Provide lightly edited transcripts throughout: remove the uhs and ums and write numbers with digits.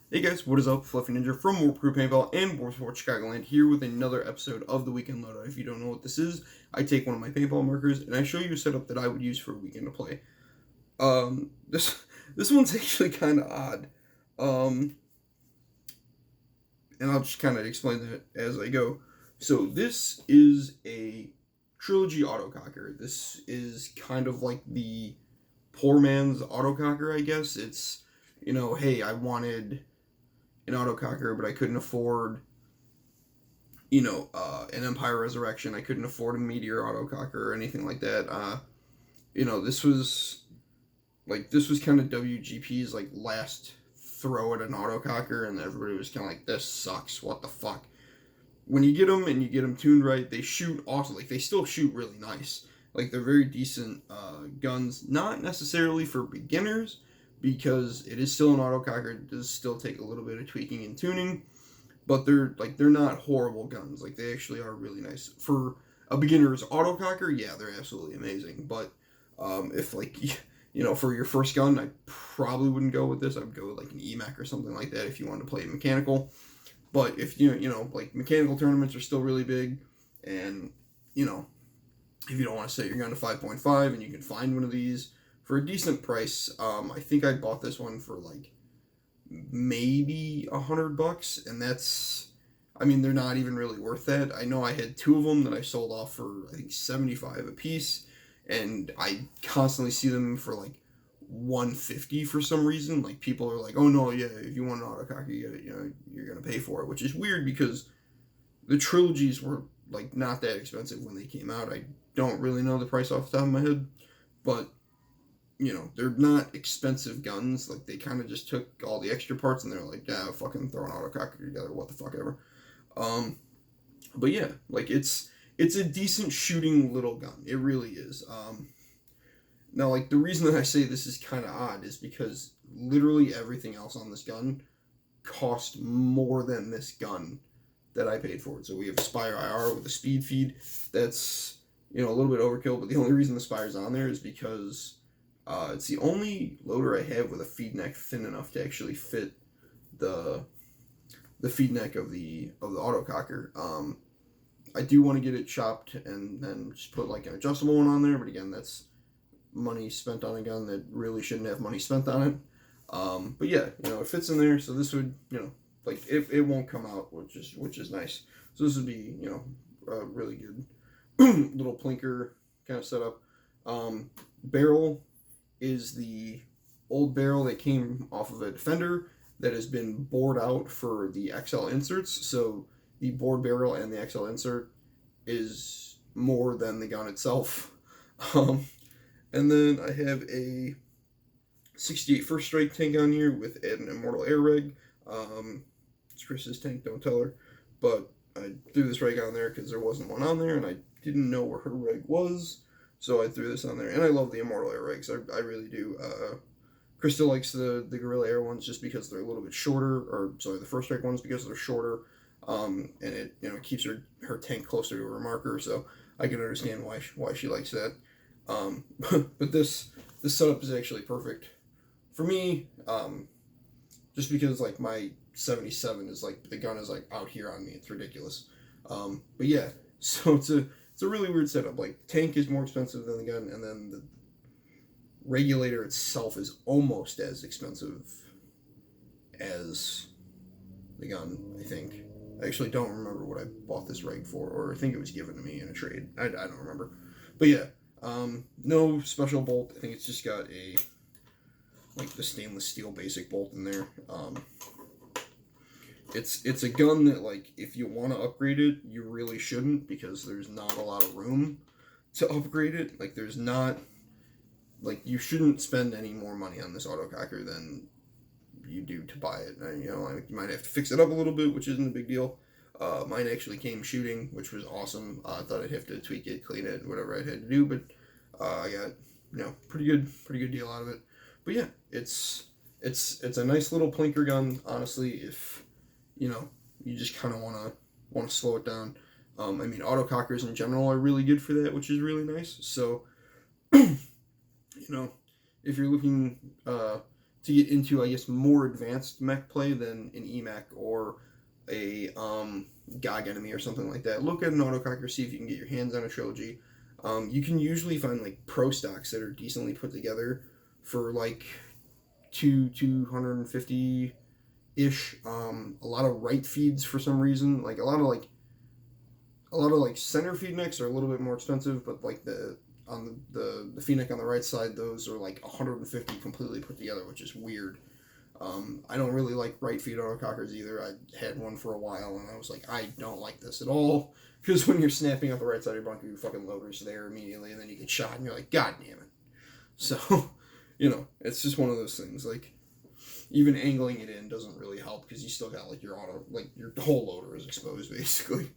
Hey guys, what is up? Fluffy Ninja from Warproof Paintball and Warsport Chicagoland here with another episode of the Weekend Loadout. If you don't know what this is, I take one of my paintball markers and I show you a setup that I would use for a weekend to play. This one's actually kind of odd, and I'll just kind of explain that as I go. So this is a trilogy autococker. This is kind of like the poor man's autococker, I guess. It's hey, I wanted an autococker, but I couldn't afford, an Empire Resurrection. I couldn't afford a Meteor autococker or anything like that. This was kind of WGP's like last throw at an autococker, and everybody was kind of like, "This sucks. What the fuck?" When you get them and you get them tuned right, they shoot awesome. Like they still shoot really nice. Like they're very decent guns. Not necessarily for beginners, because it is still an autococker. It does still take a little bit of tweaking and tuning, but they're not horrible guns. Like they actually are really nice for a beginner's autococker. Yeah, they're absolutely amazing. But if for your first gun, I probably wouldn't go with this. I would go with like an EMAC or something like that if you wanted to play mechanical. But if like mechanical tournaments are still really big, and if you don't want to set your gun to 5.5 and you can find one of these for a decent price, I think I bought this one for like maybe $100, and they're not even really worth that. I know I had two of them that I sold off for I think 75 a piece, and I constantly see them for like 150 for some reason. Like people are like, "Oh no, yeah, if you want an autococker, you're gonna pay for it," which is weird because the trilogies were like not that expensive when they came out. I don't really know the price off the top of my head, but they're not expensive guns. Like they kind of just took all the extra parts and they're like, yeah, fucking throw an autococker together, what the fuck ever. But yeah, like it's a decent shooting little gun. It really is. Now, like the reason that I say this is kind of odd is because literally everything else on this gun cost more than this gun that I paid for it. So we have a Spire IR with a speed feed. That's a little bit overkill, but the only reason the Spire's on there is because it's the only loader I have with a feed neck thin enough to actually fit the feed neck of the autococker. I do want to get it chopped and then just put like an adjustable one on there, but again, that's money spent on a gun that really shouldn't have money spent on it. But yeah, it fits in there, so this would, like it won't come out, which is nice. So this would be, a really good little plinker kind of setup. Barrel is the old barrel that came off of a Defender that has been bored out for the XL inserts. So the bored barrel and the XL insert is more than the gun itself. And then I have a 68 First Strike tank on here with an Immortal Air Reg. It's Chris's tank, don't tell her. But I threw this reg on there because there wasn't one on there, and I didn't know where her reg was. So I threw this on there, and I love the Immortal Air Regs. I really do. Krista likes the Gorilla Air ones just because they're a little bit shorter, or sorry, the First Strike ones because they're shorter, and it keeps her tank closer to her marker. So I can understand why she likes that. But this setup is actually perfect for me, just because like my 77 is like the gun is like out here on me. It's ridiculous. But yeah, so it's a really weird setup. Like tank is more expensive than the gun, and then the regulator itself is almost as expensive as the gun, I think. I actually don't remember what I bought this reg for, or I think it was given to me in a trade. I don't remember. But yeah, no special bolt. I think it's just got the stainless steel basic bolt in there. It's a gun that, like, if you want to upgrade it, you really shouldn't, because there's not a lot of room to upgrade it. Like, there's not, like, you shouldn't spend any more money on this autococker than you do to buy it. And, you might have to fix it up a little bit, which isn't a big deal. Mine actually came shooting, which was awesome. I thought I'd have to tweak it, clean it, whatever I had to do, but I got, pretty good deal out of it. But yeah, it's a nice little plinker gun, honestly, if you just kind of want to slow it down. Autocockers in general are really good for that, which is really nice. So, if you're looking to get into, I guess, more advanced mech play than an EMech or a GOG enemy or something like that. Look at an Autocracker, see if you can get your hands on a Shoji. You can usually find like pro stocks that are decently put together for like 250 ish. A lot of right feeds for some reason, like a lot of center feed mechs are a little bit more expensive, but like the feed neck on the right side, those are like 150 completely put together, which is weird. I don't really like right feed autocockers either. I had one for a while and I was like, I don't like this at all, because when you're snapping out the right side of your bunker, your fucking loader's there immediately, and then you get shot and you're like, god damn it. So, it's just one of those things. Like, even angling it in doesn't really help, because you still got like your whole loader is exposed basically.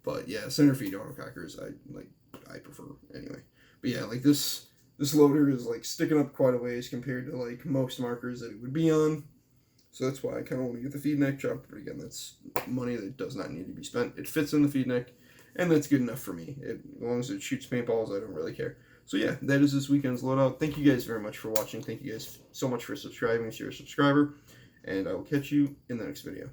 But yeah, center feed autocockers I prefer anyway. But yeah, like this loader is like sticking up quite a ways compared to like most markers that it would be on. So that's why I kind of want to get the feed neck chopped. But again, that's money that does not need to be spent. It fits in the feed neck, and that's good enough for me. As long as it shoots paintballs, I don't really care. So yeah, that is this weekend's loadout. Thank you guys very much for watching. Thank you guys so much for subscribing if you're a subscriber. And I will catch you in the next video.